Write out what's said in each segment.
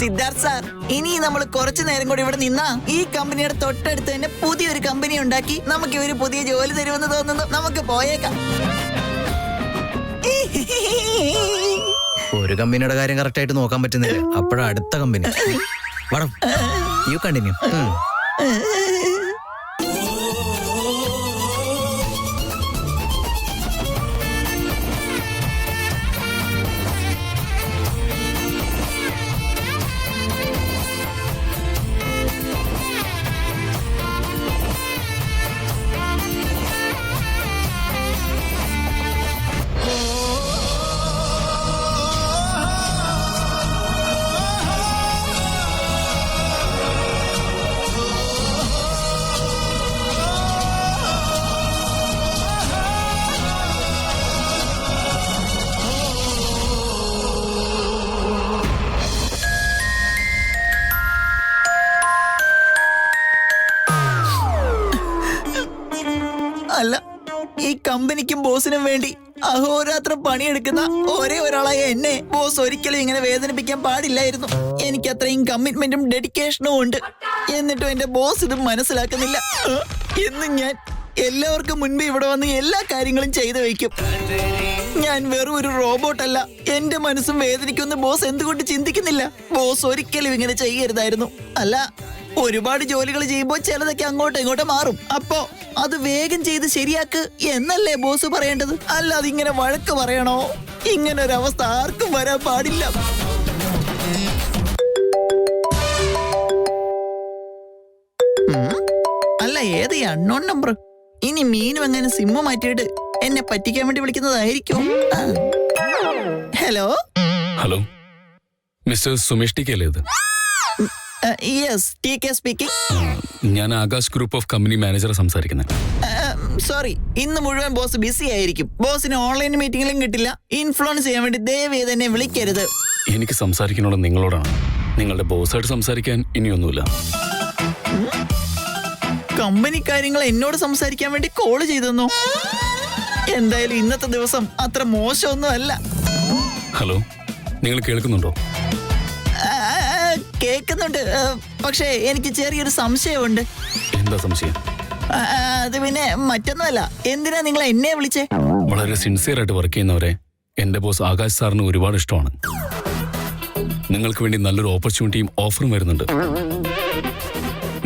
Siddharth sir, ഇനി നമ്മൾ കുറച്ചു നേരം കൂടി ഇവിടെ നിന്നാ ഈ കമ്പനിയുടെ തൊട്ടടുത്ത് തന്നെ പുതിയൊരു കമ്പനി ഉണ്ടാക്കി നമുക്ക് ഇവര് പുതിയ ജോലി തരുമെന്ന് തോന്നുന്നു. നമുക്ക് പോയേക്കാം. ഒരു കമ്പനിയുടെ കാര്യം കറക്റ്റ് ആയിട്ട് നോക്കാൻ പറ്റുന്നില്ല. അപ്പോഴാ അടുത്ത കമ്പനി. You continue. അല്ല, ഈ കമ്പനിക്കും ബോസിനും വേണ്ടി അഹോരാത്രം പണിയെടുക്കുന്ന ഒരേ ഒരാളായ എന്നെ ബോസ് ഒരിക്കലും ഇങ്ങനെ വേദനിപ്പിക്കാൻ പാടില്ലായിരുന്നു. എനിക്ക് അത്രയും കമ്മിറ്റ്മെന്റും ഡെഡിക്കേഷനും ഉണ്ട്. എന്നിട്ടും എന്റെ ബോസ് ഇത് മനസ്സിലാക്കുന്നില്ല. എന്നും ഞാൻ എല്ലാവർക്കും മുൻപ് ഇവിടെ വന്ന് എല്ലാ കാര്യങ്ങളും ചെയ്തു വയ്ക്കും. ഞാൻ വെറും ഒരു റോബോട്ടല്ല. എന്റെ മനസ്സും വേദനിക്കുമെന്ന് ബോസ് എന്തുകൊണ്ട് ചിന്തിക്കുന്നില്ല? ബോസ് ഒരിക്കലും ഇങ്ങനെ ചെയ്യരുതായിരുന്നു. അല്ല, ഒരുപാട് ജോലികൾ ചെയ്യുമ്പോൾ ചിലതൊക്കെ അങ്ങോട്ടും ഇങ്ങോട്ടും മാറും. അപ്പോ അത് വേഗം ചെയ്ത് ശരിയാക്ക് എന്നല്ലേ ബോസ് പറയേണ്ടത്? അല്ലാതെ ഇങ്ങനെ വഴക്ക് പറയണോ? ഇങ്ങനെ ഒരു അവസ്ഥ ആർക്കും വരാൻ പാടില്ല. അല്ല, ഏത് ഈ അൺനോൺ നമ്പർ? ഇനി മീനും എങ്ങനെ സിമ്മ് മാറ്റിയിട്ട് എന്നെ പറ്റിക്കാൻ വേണ്ടി വിളിക്കുന്നതായിരിക്കും. Hello hello, mister Sumesh T K അല്ലേ ഇത്? Yes, T K speaking. ഞാൻ ആകാശ് ഗ്രൂപ്പ് ഓഫ് കമ്പനി മാനേജറെ സംസാരിക്കുന്നത്. സോറി, ഇന്ന് മുഴുവൻ ബോസ് ബിസി ആയിരിക്കും. ബോസിന് ഓൺലൈൻ മീറ്റിംഗിലും കിട്ടില്ല. ഇൻഫ്ലുവൻസ് ചെയ്യാൻ വേണ്ടി ദയവേത് എന്നെ വിളിക്കരുത്. എനിക്ക് സംസാരിക്കാനുള്ള നിങ്ങളോടാണ്. നിങ്ങളുടെ ബോസായിട്ട് സംസാരിക്കാൻ ഇനിയൊന്നുമില്ല. കമ്പനി കാര്യങ്ങൾ എന്നോട് സംസാരിക്കാൻ വേണ്ടി കോള് ചെയ്തെന്നോ? എന്തായാലും ഇന്നത്തെ ദിവസം അത്ര മോശമൊന്നും അല്ല. ഹലോ, നിങ്ങൾ കേൾക്കുന്നുണ്ടോ? കേൾക്കുന്നുണ്ട്. പക്ഷേ എനിക്ക് ചെറിയൊരു സംശയമുണ്ട്. എന്താ സംശയം? അത് പിന്നെ മറ്റൊന്നുമല്ല. എന്തിനാ നിങ്ങൾ എന്നെ വിളിച്ചേ? വളരെ സിൻസിയർ ആയിട്ട് വർക്ക് ചെയ്യുന്നവരെ എന്റെ ബോസ് ആകാശ് സാറിന് ഒരുപാട് ഇഷ്ടമാണ്. നിങ്ങൾക്ക് വേണ്ടി നല്ലൊരു ഓപ്പർച്യൂണിറ്റിയും ഓഫറും വരുന്നുണ്ട്.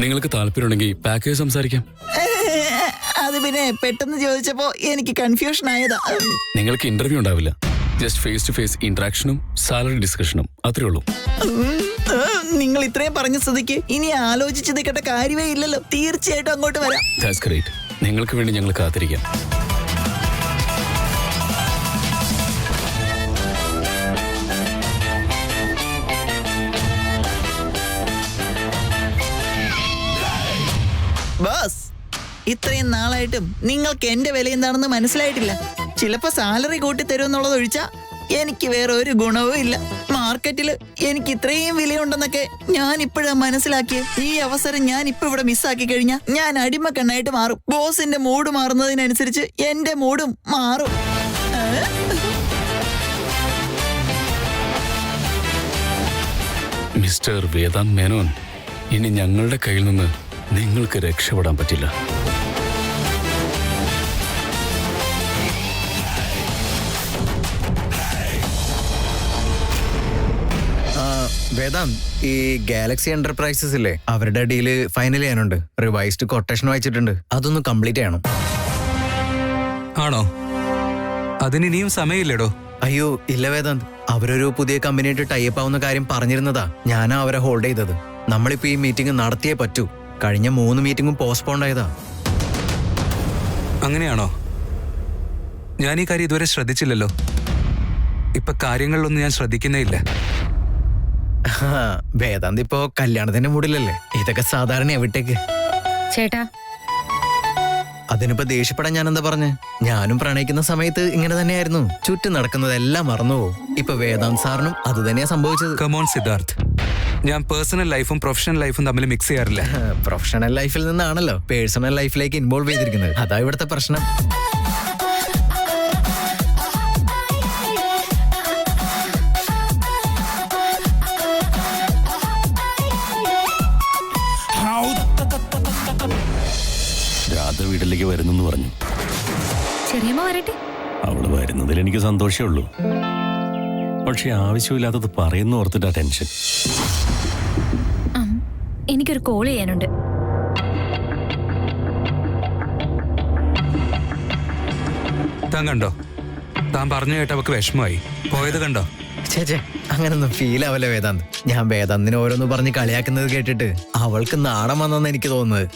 നിങ്ങൾക്ക് താല്പര്യമുണ്ടെങ്കിൽ പാക്കേജ് സംസാരിക്കാം. അത് പിന്നെ പെട്ടെന്ന് ചോദിച്ചപ്പോ എനിക്ക് കൺഫ്യൂഷൻ ആയതാ. നിങ്ങൾക്ക് ഇന്റർവ്യൂ ഉണ്ടാവില്ല. Just face to face ഇന്ററാക്ഷനും salary ഡിസ്കഷനും, അത്രേ ഉള്ളൂ. നിങ്ങൾ ഇത്രയും പറഞ്ഞ സ്ഥിതിക്ക് ഇനി ആലോചിച്ച് നിൽക്കേണ്ട കാര്യമേ ഇല്ലല്ലോ. തീർച്ചയായിട്ടും അങ്ങോട്ട് വരാം. That's great. നിങ്ങൾക്ക് വേണ്ടി ഞങ്ങൾ കാത്തിരിക്കാം. ബസ്, ഇത്രയും നാളായിട്ടും നിങ്ങൾക്ക് എന്റെ വില എന്താണെന്ന് മനസ്സിലായിട്ടില്ല. ചിലപ്പോ സാലറി കൂട്ടി തരുമെന്നുള്ളത് ഒഴിച്ചാ എനിക്ക് വേറെ ഒരു ഗുണവും ഇല്ല. മാർക്കറ്റില് എനിക്ക് ഇത്രയും വിലയുണ്ടെന്നൊക്കെ ഞാൻ ഇപ്പോഴാ മനസ്സിലാക്കിയത്. ഈ അവസരം ഞാൻ ഇപ്പൊ ഇവിടെ മിസ്സാക്കി കഴിഞ്ഞാൽ ഞാൻ അടിമക്കണ്ണായിട്ട് മാറും. ബോസിന്റെ മൂഡ് മാറുന്നതിനനുസരിച്ച് എന്റെ മൂഡും മാറും. മിസ്റ്റർ വേദാന്ത് മേനോൻ, ഇനി ഞങ്ങളുടെ കയ്യിൽ നിന്ന് നിങ്ങൾക്ക് രക്ഷപ്പെടാൻ പറ്റില്ല. വേദാന്ത്, ഈ ഗാലക്സി എന്റർപ്രൈസസ് ഇല്ലേ, അവരുടെ ഡീല് ഫൈനൽ ചെയ്യാനുണ്ട്. റിവൈസ്ഡ് കൊട്ടേഷൻ വായിച്ചിട്ടുണ്ട്. അതൊന്ന് കംപ്ലീറ്റ് ചെയ്യണം. ആണോ? അതിനിയും സമയമില്ലടോ. അയ്യോ ഇല്ല വേദാന്ത്, അവരൊരു പുതിയ കമ്പനിയായിട്ട് ടൈപ്പ് ആവുന്ന കാര്യം പറഞ്ഞിരുന്നതാ. ഞാനാ അവരെ ഹോൾഡ് ചെയ്തത്. നമ്മളിപ്പോ ഈ മീറ്റിംഗ് നടത്തിയേ പറ്റൂ. കഴിഞ്ഞ 3 മീറ്റിംഗും പോസ്റ്റ്പോണ്ട് ആയതാ. അങ്ങനെയാണോ? ഞാൻ ഈ കാര്യം ഇതുവരെ ശ്രദ്ധിച്ചില്ലല്ലോ. ഇപ്പൊ കാര്യങ്ങളിലൊന്നും ഞാൻ ശ്രദ്ധിക്കുന്നേ ഇല്ല. വേദാന്ത് ഇപ്പോ കല്യാണത്തിന്റെ മൂഡിലല്ലേ. ഇതൊക്കെ സാധാരണ എവിടേക്ക് ചേട്ടാ. അതിനിപ്പോ ദേഷ്യപ്പെടാൻ ഞാൻ എന്താ പറഞ്ഞ്? ഞാനും പ്രണയിക്കുന്ന സമയത്ത് ഇങ്ങനെ തന്നെയായിരുന്നു. ചുറ്റും നടക്കുന്നതെല്ലാം മറന്നുപോകും. ഇപ്പൊ വേദാന്ത് സാറിനും അത് തന്നെയാ സംഭവിച്ചത്. കമോൺ സിദ്ധാർത്ഥ്, ഞാൻ പേഴ്സണൽ ലൈഫും പ്രൊഫഷണൽ ലൈഫും തമ്മിൽ മിക്സ് ചെയ്യാറില്ല. പ്രൊഫഷണൽ ലൈഫിൽ നിന്നാണല്ലോ പേഴ്സണൽ ലൈഫിലേക്ക് ഇൻവോൾവ് ചെയ്തിരിക്കുന്നത്. അതാ ഇവിടുത്തെ പ്രശ്നം. വീട്ടിലേക്ക് വരുന്നെന്ന് പറഞ്ഞു. ചെറിയമ്മ വരട്ടെ. അവള് വരുന്നതിൽ എനിക്ക് സന്തോഷമേ ഉള്ളൂ. പക്ഷെ ആവശ്യമില്ലാത്തത് പറയുന്നു ഓർത്തിട്ടാ ടെൻഷൻ. എനിക്കൊരു കോൾ ചെയ്യാനുണ്ട്. താൻ കണ്ടോ? താൻ പറഞ്ഞു കേട്ട അവക്ക് വിഷമമായി പോയത് കണ്ടോ? ചേച്ചേ അങ്ങനൊന്നും ഫീൽ ആവല്ലേ വേദാന്ത്. ഞാൻ വേദാന്തിനെ ഓരോന്ന് പറഞ്ഞ് കളിയാക്കുന്നത് കേട്ടിട്ട് അവൾക്ക് നാണം വന്നെന്ന് എനിക്ക് തോന്നുന്നത്.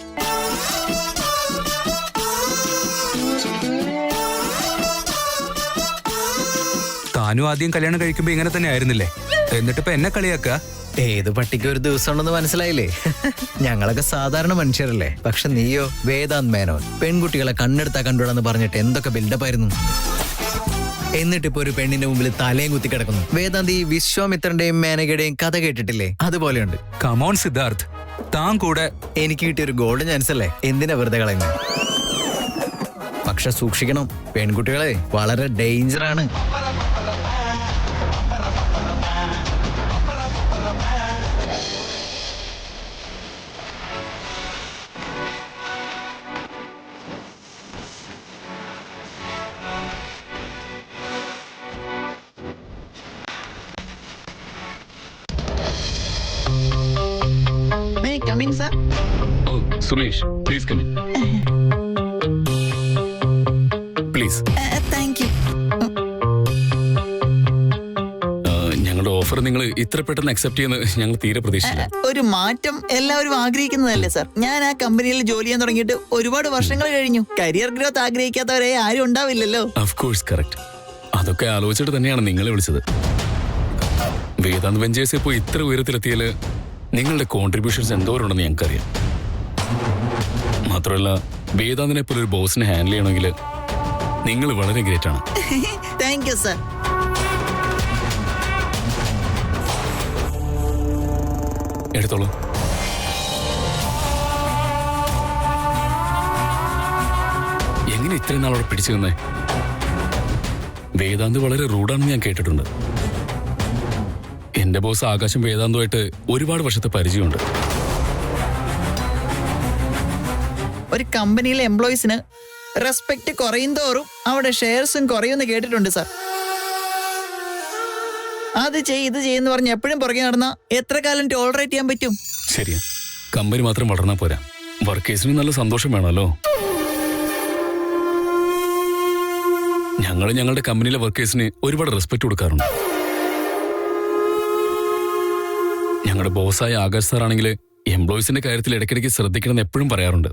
താനും ആദ്യം കല്യാണം കഴിക്കുമ്പോ ഇങ്ങനെ തന്നെ ആയിരുന്നില്ലേ? എന്നിട്ടിപ്പോ എന്നെ കളിയാക്കുക? ഏത് പട്ടിക്ക് ഒരു ദിവസം ഉണ്ടെന്ന് മനസ്സിലായില്ലേ? ഞങ്ങളൊക്കെ സാധാരണ മനുഷ്യരല്ലേ. പക്ഷെ നീയോ വേദാന്ത് മേനോൻ പെൺകുട്ടികളെ കണ്ണെടുത്താ കണ്ടുവിടാന്ന് പറഞ്ഞിട്ട് എന്തൊക്കെ ബിൽഡപ്പ് ആയിരുന്നു. എന്നിട്ടിപ്പോ ഒരു പെണ്ണിന്റെ മുമ്പിൽ തലയും കുത്തി കിടക്കുന്നു. വേദാന്ത് ഈ വിശ്വാമിത്രന്റെയും മേനകയുടെയും കഥ കേട്ടിട്ടില്ലേ? അതുപോലെയുണ്ട്. കമോൺ സിദ്ധാർത്ഥ്, താൻ കൂടെ. എനിക്ക് കിട്ടിയ ഒരു ഗോൾഡൻ ചാൻസ് അല്ലേ, എന്തിനാ വെറുതെ കളയുന്നത്? പക്ഷെ സൂക്ഷിക്കണം, പെൺകുട്ടികളെ വളരെ ഡേഞ്ചറാണ്. May I come in, sir? Oh, Sumesh, please come in. Please. Thank you. ഞങ്ങളുടെ ഓഫർ നിങ്ങൾ ഇത്ര പെട്ടെന്ന് അക്സെപ്റ്റ് ചെയ്യുന്നത് ഞങ്ങൾ തീരെ പ്രതീക്ഷിച്ചില്ല. ഒരു മാറ്റം എല്ലാവരും ആഗ്രഹിക്കുന്നതല്ലേ സാർ? ഞാൻ ആ കമ്പനിയിൽ ജോലി ചെയ്യാൻ തുടങ്ങിയിട്ട് ഒരുപാട് വർഷങ്ങൾ കഴിഞ്ഞു. കരിയർ ഗ്രോത്ത് ആഗ്രഹിക്കാത്തവരെ ആരും ഉണ്ടാവില്ലല്ലോ. Of course, correct. അതൊക്കെ ആലോചിച്ചിട്ട് തന്നെയാണ് നിങ്ങളെ വിളിച്ചത്. വേദാന്ത് വെഞ്ചേഴ്സ് ഇപ്പോൾ ഇത്ര ഉയരത്തിലെത്തിയാൽ നിങ്ങളുടെ കോൺട്രിബ്യൂഷൻസ് എന്തോരുണ്ടെന്ന് ഞങ്ങൾക്കറിയാം. മാത്രമല്ല വേദാന്തിനെ പോലെ ഒരു ബോസിനെ ഹാൻഡിൽ ചെയ്യണമെങ്കിൽ നിങ്ങൾ വളരെ ഗ്രേറ്റ് ആണ്. Thank you sir. എടുത്തോളൂ. എങ്ങനെ ഇത്രയും നാളോടെ പിടിച്ചു നിന്നേ? വേദാന്ത് വളരെ റൂഡാണെന്ന് ഞാൻ കേട്ടിട്ടുണ്ട്. എന്റെ ബോസ് ആകാശം വേദാന്തുമായിട്ട് ഒരുപാട് വർഷത്തെ പരിചയമുണ്ട്. ഒരു കമ്പനിയിലെ എംപ്ലോയീസിന് റെസ്പെക്ട് കുറയും തോറും അവിടെ ഷെയർസും കുറയുമെന്ന് കേട്ടിട്ടുണ്ട് സാർ. അത് ഇത് ചെയ്യുന്ന പറഞ്ഞ് എപ്പോഴും പുറകെ നടന്ന എത്ര കാലം ടോളറേറ്റ് ചെയ്യാൻ പറ്റും? ശരിയാ, കമ്പനി മാത്രം വളർന്നാൽ പോരാ, വർക്കേഴ്സിന് നല്ല സന്തോഷം വേണമല്ലോ. ഞങ്ങൾ ഞങ്ങളുടെ കമ്പനിയിലെ വർക്കേഴ്സിന് ഒരുപാട് റെസ്പെക്ട് കൊടുക്കാറുണ്ട്. ഞങ്ങളുടെ ബോസായ ആകാശ് സാർ ആണെങ്കിൽ എംപ്ലോയീസിന്റെ കാര്യത്തിൽ ഇടയ്ക്കിടയ്ക്ക് ശ്രദ്ധിക്കണമെന്ന് എപ്പോഴും പറയാറുണ്ട്.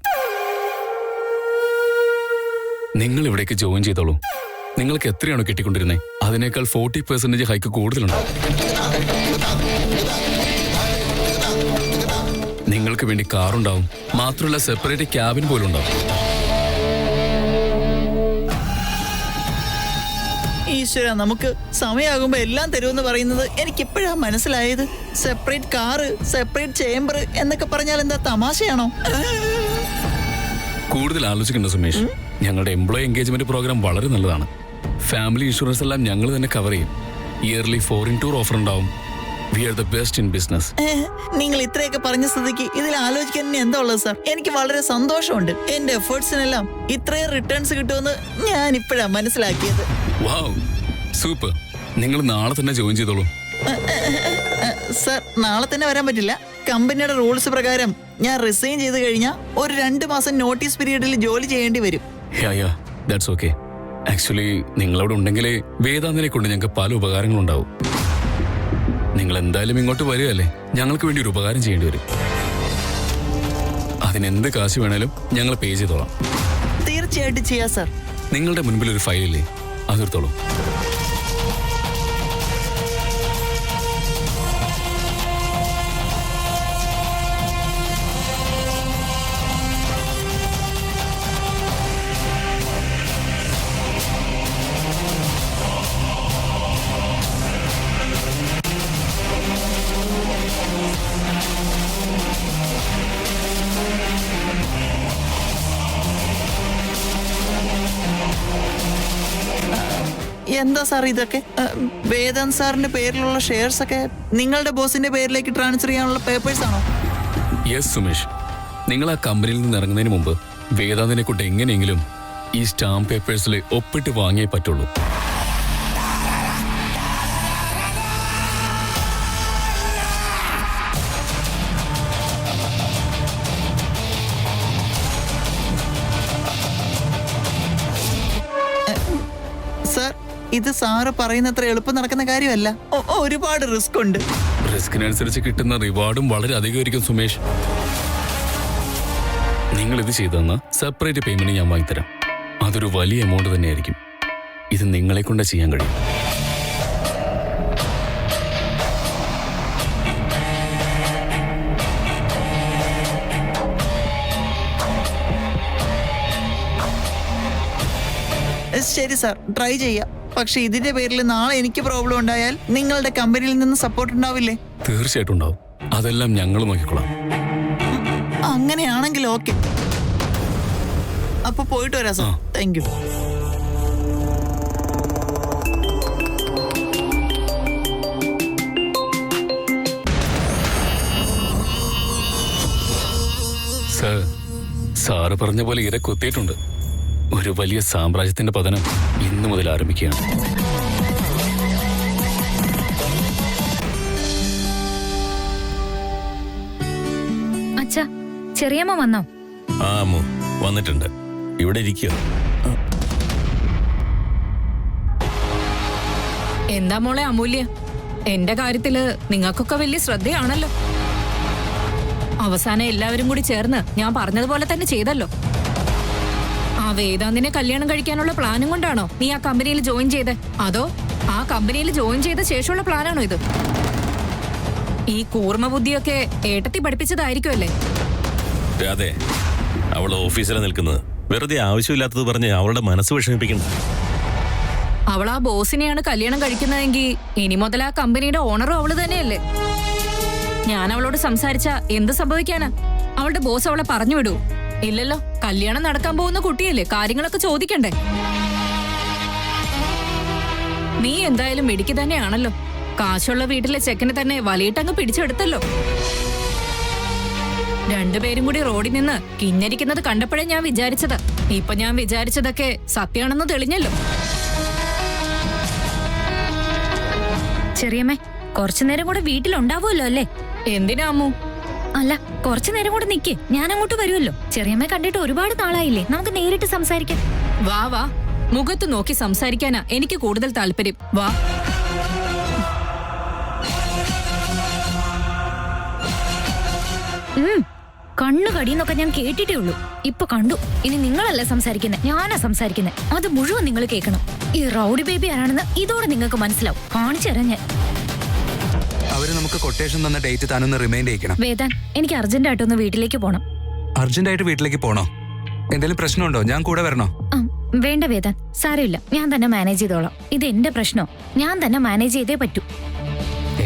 നിങ്ങൾ ഇവിടേക്ക് ജോയിൻ ചെയ്തോളൂ. നിങ്ങൾക്ക് എത്രയാണോ കിട്ടിക്കൊണ്ടിരുന്നത് അതിനേക്കാൾ 40% ഹൈക്ക് കൂടുതലുണ്ട്. നിങ്ങൾക്ക് വേണ്ടി കാറുണ്ടാവും, മാത്രമല്ല സെപ്പറേറ്റ് ക്യാബിൻ പോലും ഉണ്ടാവും. ഈശ്വര, നമുക്ക് സമയമാകുമ്പോ എല്ലാം തരുമെന്ന് പറയുന്നത് എനിക്കിപ്പോഴാ മനസ്സിലായത്. സെപ്പറേറ്റ് കാറ്, സെപ്പറേറ്റ് ചേംബർ എന്നൊക്കെ പറഞ്ഞാൽ എന്താ തമാശയാണോ? കൂടുതൽ ആലോചിക്കണ്ട സുമേഷ്. ഞങ്ങളുടെ എംപ്ലോയി എൻഗേജ്മെന്റ് പ്രോഗ്രാം വളരെ നല്ലതാണ്. ഫാമിലി ഇൻഷുറൻസ് എല്ലാം ഞങ്ങൾ തന്നെ കവർ ചെയ്യും. ഇയർലി ഫോറിൻ ടൂർ ഓഫർ ഉണ്ടാവും. We are the best in business. നിങ്ങൾ ഇത്രയൊക്കെ പറഞ്ഞ സ്ഥിതിക്ക് ഇതിൽ ആലോചിക്കാൻ ഇനി എന്താ ഉള്ളത് സാർ? എനിക്ക് വളരെ സന്തോഷമുണ്ട്. എന്റെ എഫേർട്സിനെല്ലാം ഇത്രയും റിട്ടേൺസ് കിട്ടുമെന്ന് ഞാൻ ഇപ്പോഴാ മനസ്സിലാക്കിയത്. വാവ്, സൂപ്പർ. നിങ്ങൾ നാളെ തന്നെ ജോയിൻ ചെയ്തോളൂ. സാർ, നാളെ തന്നെ വരാൻ പറ്റില്ല. കമ്പനിയുടെ റൂൾസ് പ്രകാരം ഞാൻ റിസൈൻ ചെയ്ത് കഴിഞ്ഞാൽ ഒരു 2 മാസം നോട്ടീസ് പീരീഡിൽ ജോലി ചെയ്യേണ്ടി വരും. That's okay. ആക്ച്വലി നിങ്ങളവിടെ ഉണ്ടെങ്കിലേ വേദാന്തിനെ കൊണ്ട് ഞങ്ങൾക്ക് പല ഉപകാരങ്ങളുണ്ടാവും. നിങ്ങൾ എന്തായാലും ഇങ്ങോട്ട് വരികയല്ലേ, ഞങ്ങൾക്ക് വേണ്ടി ഒരു ഉപകാരം ചെയ്യേണ്ടി വരും. അതിനെന്ത് കാശ് വേണേലും ഞങ്ങൾ പേ ചെയ്തോളാം. തീർച്ചയായിട്ടും ചെയ്യാം സാർ. നിങ്ങളുടെ മുൻപിൽ ഒരു ഫയലില്ലേ, അതെടുത്തോളൂ. എന്താ സാർ ഇതൊക്കെ? വേദാന്ത് സാറിന്റെ പേരിലുള്ള ഷെയർസ് ഒക്കെ നിങ്ങളുടെ ബോസിന്റെ പേരിലേക്ക് ട്രാൻസ്ഫർ ചെയ്യാനുള്ള പേപ്പേഴ്സ് ആണോ? യെസ് സുമേഷ്, നിങ്ങൾ ആ കമ്പനിയിൽ നിന്ന് ഇറങ്ങുന്നതിന് മുമ്പ് വേദാന്തിനെ കൊണ്ട് എങ്ങനെയെങ്കിലും ഈ സ്റ്റാമ്പ് പേപ്പേഴ്സിൽ ഒപ്പിട്ട് വാങ്ങിയേ പറ്റുള്ളൂ. സർ, ഇത് സാറ് പറയുന്നത്ര എളുപ്പം നടക്കുന്ന കാര്യമല്ല. ഒരുപാട് റിസ്ക് ഉണ്ട്. റിസ്കിനനുസരിച്ച് കിട്ടുന്ന റിവാർഡും വളരെ അധികമായിരിക്കും സുമേഷ്. നിങ്ങൾ ഇത് ചെയ്തെന്ന സെപ്പറേറ്റ് പേയ്മെന്റ് ഞാൻ വാങ്ങിത്തരാം. അതൊരു വലിയ എമൗണ്ട് തന്നെയായിരിക്കും. ഇത് നിങ്ങളെ കൊണ്ട് ചെയ്യാൻ കഴിയും. ശരി സാർ, ട്രൈ ചെയ്യാം. പക്ഷെ ഇതിന്റെ പേരിൽ നാളെ എനിക്ക് പ്രോബ്ലം ഉണ്ടായാൽ നിങ്ങളുടെ കമ്പനിയിൽ നിന്ന് സപ്പോർട്ട് ഉണ്ടാവില്ലേ? തീർച്ചയായിട്ടും ഉണ്ടാവും. അതെല്ലാം ഞങ്ങൾ നോക്കിക്കൊള്ളാം. അങ്ങനെയാണെങ്കിൽ ഓക്കെ. അപ്പൊ പോയിട്ട് വരാം സാർ. Thank you. സാറ് പറഞ്ഞ പോലെ ഇര കൊത്തിയിട്ടുണ്ട്. ഒരു വലിയ സാമ്രാജ്യത്തിന്റെ പതനം ഇന്നു മുതൽ ആരംഭിക്കുകയാണ്. അച്ഛാ, ചെറിയമ്മ വന്നോ? ആ അമ്മു വന്നിട്ടുണ്ട്. ഇവിടെ ഇരിക്കുക. എന്താ മോളെ അമൂല്യ, എന്റെ കാര്യത്തില് നിങ്ങൾക്കൊക്കെ വലിയ ശ്രദ്ധയാണല്ലോ. അവസാനം എല്ലാവരും കൂടി ചേർന്ന് ഞാൻ പറഞ്ഞതുപോലെ തന്നെ ചെയ്തല്ലോ. ആ വേദാന്തിനെ കല്യാണം കഴിക്കാനുള്ള പ്ലാനും കൊണ്ടാണോ നീ ആ കമ്പനിയിൽ ജോയിൻ ചെയ്തേ? അതോ ആ കമ്പനിയിൽ ജോയിൻ ചെയ്ത ശേഷമുള്ള പ്ലാനാണോ ഇത്? ഈ കൂർമ്മ ബുദ്ധിയൊക്കെ ഏട്ടത്തി പഠിപ്പിച്ചതായിരിക്കുമല്ലേ? അതെ, അവൾ ഓഫീസിലാണ് നിൽക്കുന്നത്. വെറുതെ ആവശ്യമില്ലാത്തത് പറഞ്ഞ് അവളുടെ മനസ്സ് വിഷമിപ്പിക്കണ്ട. അവൾ ആ ബോസിനെയാണ് കല്യാണം കഴിക്കുന്നതെങ്കിൽ ഇനി മുതൽ ആ കമ്പനിയുടെ ഓണറും അവള് തന്നെയല്ലേ? ഞാൻ അവളോട് സംസാരിച്ച എന്ത് സംഭവിക്കാനാ? അവളുടെ ബോസ് അവളെ പറഞ്ഞു വിടൂ? ഇല്ലല്ലോ. കല്യാണം നടക്കാൻ പോകുന്ന കുട്ടിയല്ലേ, കാര്യങ്ങളൊക്കെ ചോദിക്കണ്ടേ? നീ എന്തായാലും മിടുക്കി തന്നെയാണല്ലോ. കാശുള്ള വീട്ടിലെ ചെക്കനെ തന്നെ വലിയിട്ടങ്ങ് പിടിച്ചെടുത്തല്ലോ. രണ്ടുപേരും കൂടി റോഡിൽ നിന്ന് കിഞ്ഞരിക്കുന്നത് കണ്ടപ്പോഴേ ഞാൻ വിചാരിച്ചത്. ഇപ്പൊ ഞാൻ വിചാരിച്ചതൊക്കെ സത്യമാണെന്ന് തെളിഞ്ഞല്ലോ. ചെറിയമ്മേ, കുറച്ചു നേരം കൂടെ വീട്ടിലുണ്ടാവുമല്ലോ അല്ലേ? എന്തിനാ അമ്മു? അല്ല, കുറച്ചു നേരം കൂടെ നിക്ക്, ഞാൻ അങ്ങോട്ട് വരുമല്ലോ. ചെറിയമ്മ കണ്ടിട്ട് ഒരുപാട് നാളായില്ലേ, നമുക്ക് നേരിട്ട് സംസാരിക്കാം. വാ വാ, മുഖത്ത് നോക്കി സംസാരിക്കാനാ എനിക്ക് കൂടുതൽ താല്പര്യം. വാ. കണ്ണു കടിയെന്നൊക്കെ ഞാൻ കേട്ടിട്ടേ ഉള്ളൂ. ഇപ്പൊ കണ്ടു. ഇനി നിങ്ങളല്ല സംസാരിക്കുന്നത്, ഞാനാ സംസാരിക്കുന്നത്. അത് മുഴുവൻ നിങ്ങൾ കേൾക്കണം. ഈ റൗഡി ബേബി ആരാണെന്ന് ഇതോടെ നിങ്ങൾക്ക് മനസ്സിലാവും. കാണിച്ചു തരാം ഞാൻ. അവര് നമുക്ക് കൊട്ടേഷൻ തന്ന ഡേറ്റ് താനൊന്ന് റിമൈൻഡ് ചെയ്യിക്കണം. വേദാൻ, എനിക്ക് അർജന്റായിട്ടൊന്ന് വീട്ടിലേക്ക് പോണം. അർജന്റായിട്ട് വീട്ടിലേക്ക് പോണോ? എന്തെങ്കിലും പ്രശ്നമുണ്ടോ? ഞാൻ കൂടെ വരണോ? വേണ്ട വേദാൻ, സാരമില്ല, ഞാൻ തന്നെ മാനേജ് ചെയ്തോളാം. ഇത് എന്റെ പ്രശ്നോ, ഞാൻ തന്നെ മാനേജ് ചെയ്തേ പറ്റൂ.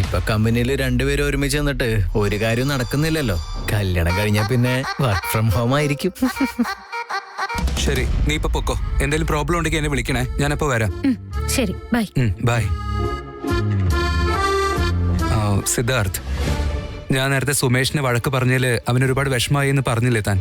ഇപ്പൊ കമ്പനിയിൽ രണ്ടുപേരും ഒരുമിച്ച് നിന്നിട്ട് ഒരു കാര്യം നടക്കുന്നില്ലല്ലോ. കല്യാണം കഴിഞ്ഞാ പിന്നെ വർക്ക് ഫ്രം ഹോം ആയിരിക്കും. ശരി, നീ ഇപ്പൊ പൊക്കോ. എന്തെങ്കിലും പ്രോബ്ലം ഉണ്ടെങ്കിൽ എന്നെ വിളിക്കണേ, ഞാനപ്പോ വരാം. ശരി, ബൈ. ബൈ. സിദ്ധാർത്ഥ്, ഞാൻ നേരത്തെ സുമേഷിനെ വഴക്ക് പറഞ്ഞതില് അവനൊരുപാട് വിഷമായി എന്ന് പറഞ്ഞില്ലേ താൻ?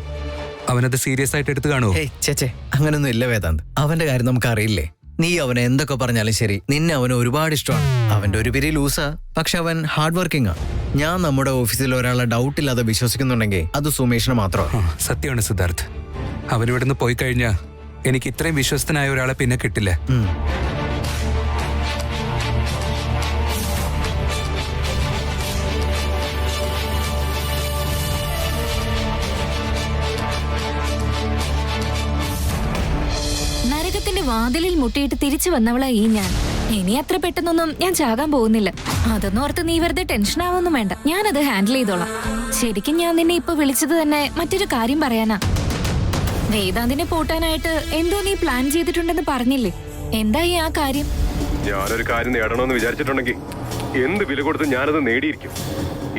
അവനത് സീരിയസ് ആയിട്ട് എടുത്ത് കാണുമോ? ചേച്ചേ, അങ്ങനൊന്നും ഇല്ല വേദാന്ത്. അവന്റെ കാര്യം നമുക്ക് അറിയില്ലേ. നീ അവനെ എന്തൊക്കെ പറഞ്ഞാലും ശരി, നിന്നെ അവന് ഒരുപാട് ഇഷ്ടമാണ്. അവന്റെ ഒരു പിരി ലൂസാ, പക്ഷെ അവൻ ഹാർഡ് വർക്കിംഗ് ആ. ഞാൻ നമ്മുടെ ഓഫീസിൽ ഒരാളെ ഡൗട്ട് ഇല്ലാതെ വിശ്വസിക്കുന്നുണ്ടെങ്കിൽ അത് സുമേഷിന് മാത്രമാണ്. സത്യമാണ് സിദ്ധാർത്ഥ്. അവനിവിടുന്ന് പോയി കഴിഞ്ഞാ എനിക്ക് ഇത്രയും വിശ്വസ്തനായ ഒരാളെ പിന്നെ കിട്ടില്ല. നരകത്തിന്റെ വാതിലിൽ മുട്ടിയിട്ട് തിരിച്ചു വന്നവളാ ഈ ഞാൻ. ഇനി അത്ര പെട്ടെന്നൊന്നും ഞാൻ ചാകാൻ പോകുന്നില്ല. അതൊന്നും ഓർത്ത് നീ വെറുതെ ടെൻഷൻ ആവൊന്നും വേണ്ട, ഞാനത് ഹാൻഡിൽ ചെയ്തോളാം. ശരിക്കും ഞാൻ നിന്നെ ഇപ്പൊ വിളിച്ചത് തന്നെ മറ്റൊരു കാര്യം പറയാനാ. വേദാന്തിനെ പൂട്ടാനായിട്ട് എന്തോ നീ പ്ലാൻ ചെയ്തിട്ടുണ്ടെന്ന് പറഞ്ഞില്ലേ? എന്തായി ആ കാര്യം? ഞാനൊരു കാര്യം നേടണമെന്ന് വിചാരിച്ചിട്ടുണ്ടെങ്കിൽ എന്ത് വില കൊടുത്ത് ഞാനത് നേടിയിരിക്കും.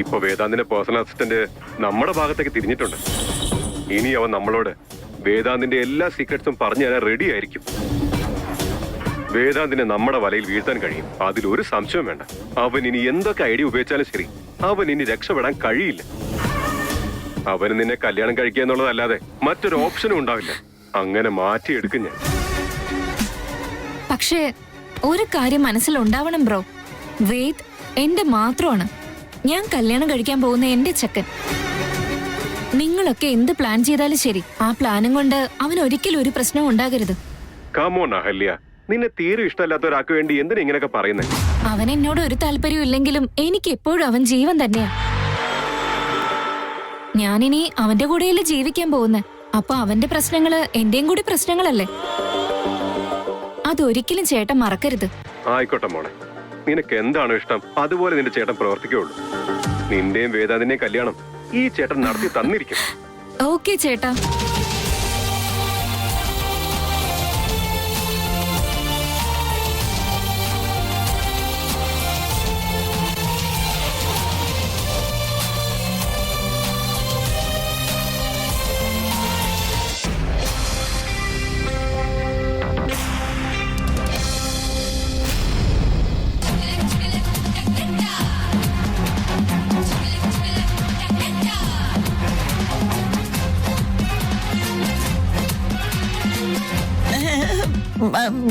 ഇപ്പൊ വേദാന്തിന്റെ പേഴ്സണൽ അസിസ്റ്റന്റ് നമ്മുടെ ഭാഗത്തേക്ക് തിരിഞ്ഞിട്ടുണ്ട്. ഇനി അവൻ നമ്മളോട് വേദാന്തിന്റെ എല്ലാ സീക്രട്സും പറഞ്ഞു തരാൻ റെഡി ആയിരിക്കും. വേദാന്തിനെ നമ്മുടെ വലയിൽ വീഴ്ത്താൻ കഴിയും, അതിലൊരു സംശയം വേണ്ട. അവൻ ഇനി എന്തൊക്കെ ഐഡിയ ഉപയോഗിച്ചാലും ശരി, അവൻ ഇനി രക്ഷപ്പെടാൻ കഴിയില്ല. അവന് നിന്നെ കല്യാണം കഴിക്കുക എന്നുള്ളതല്ലാതെ മറ്റൊരു ഓപ്ഷനും ഉണ്ടാവില്ല. അങ്ങനെ മാറ്റിയെടുക്കും ഞാൻ. പക്ഷേ ഒരു കാര്യം മനസ്സിലുണ്ടാവണം ബ്രോ, വേദ് എന്റെ മാത്രമാണ്. ഞാൻ കല്യാണം കഴിക്കാൻ പോകുന്ന എന്റെ ചെക്കൻ. നിങ്ങളൊക്കെ എന്ത് പ്ലാൻ ചെയ്താലും ശരി, ആ പ്ലാനും കൊണ്ട് അവൻ ഒരിക്കലും ഒരു പ്രശ്നവും ഉണ്ടാകരുത്. കമോൺ അഹല്യ, നിന്നെ തീരെ ഇഷ്ടമല്ലാത്ത ഒരാൾക്ക് വേണ്ടി എന്തിനാ ഇങ്ങനെയൊക്കെ പറയുന്നത്? അവൻ എന്നോട് ഒരു താല്പര്യവും ഇല്ലെങ്കിലും എനിക്ക് എപ്പോഴും അവൻ ജീവൻ തന്നെയാ. ഞാനിനി അവന്റെ കൂടെയല്ലേ ജീവിക്കാൻ പോകുന്നെ. അപ്പൊ അവന്റെ പ്രശ്നങ്ങള് എന്റെയും കൂടി പ്രശ്നങ്ങളല്ലേ. അതൊരിക്കലും ചേട്ടൻ മറക്കരുത്. ആയിക്കോട്ടെ മോളെ, നിനക്ക് എന്താണോ ഇഷ്ടം അതുപോലെ നിന്റെ ചേട്ടൻ പ്രവർത്തിക്കുള്ളൂ. നിന്റെയും വേദാന്തിന്റെയും കല്യാണം ഈ ചേട്ടൻ നടത്തി തന്നിരിക്കും. ഓക്കെ ചേട്ടാ.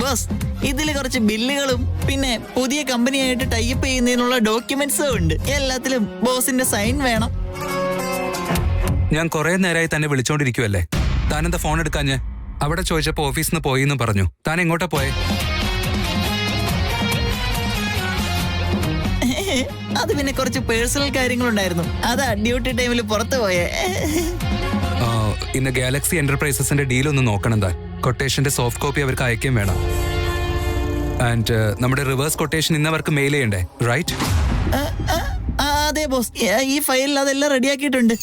ബോസ്, ഇതിൽ കുറച്ച് ബില്ലുകളും പിന്നെ പുതിയ കമ്പനിയായിട്ട് ടൈപ്പ് ചെയ്യുന്നതിനുള്ള ഡോക്യുമെന്റ്സും ഉണ്ട്. എല്ലാത്തിലും ബോസിന്റെ സൈൻ വേണം. ഞാൻ കുറെ നേരമായി തന്നെ വിളിച്ചോണ്ടിരിക്കുവല്ലേ. താനെന്താ ഫോൺ എടുക്കാഞ്ഞ്? അവിടെ ചോദിച്ചപ്പോ ഓഫീസിൽ നിന്ന് പോയി എന്ന് പറഞ്ഞു. താൻ എങ്ങോട്ടാ പോയെ? അത് പിന്നെ കുറച്ച് പേഴ്സണൽ കാര്യങ്ങളുണ്ടായിരുന്നു. അതാ ഡ്യൂട്ടി ടൈമിൽ പുറത്തു പോയേ. ഇന്ന് ഗാലക്സി എന്റർപ്രൈസസിന്റെ ഡീൽ ഒന്ന് നോക്കണം. താൻ കൊട്ടേഷന്റെ സോഫ്റ്റ് കോപ്പി അവർക്ക് അയക്കുകയും വേണം. ആൻഡ് നമ്മുടെ റിവേഴ്സ് കൊട്ടേഷൻ ഇന്ന് അവർക്ക് മെയിൽ ചെയ്യണ്ടേ, റൈറ്റ്? അതെ ബോസ്, ഈ ഫയലിൽ അതെല്ലാം റെഡിയാക്കിയിട്ടുണ്ട്.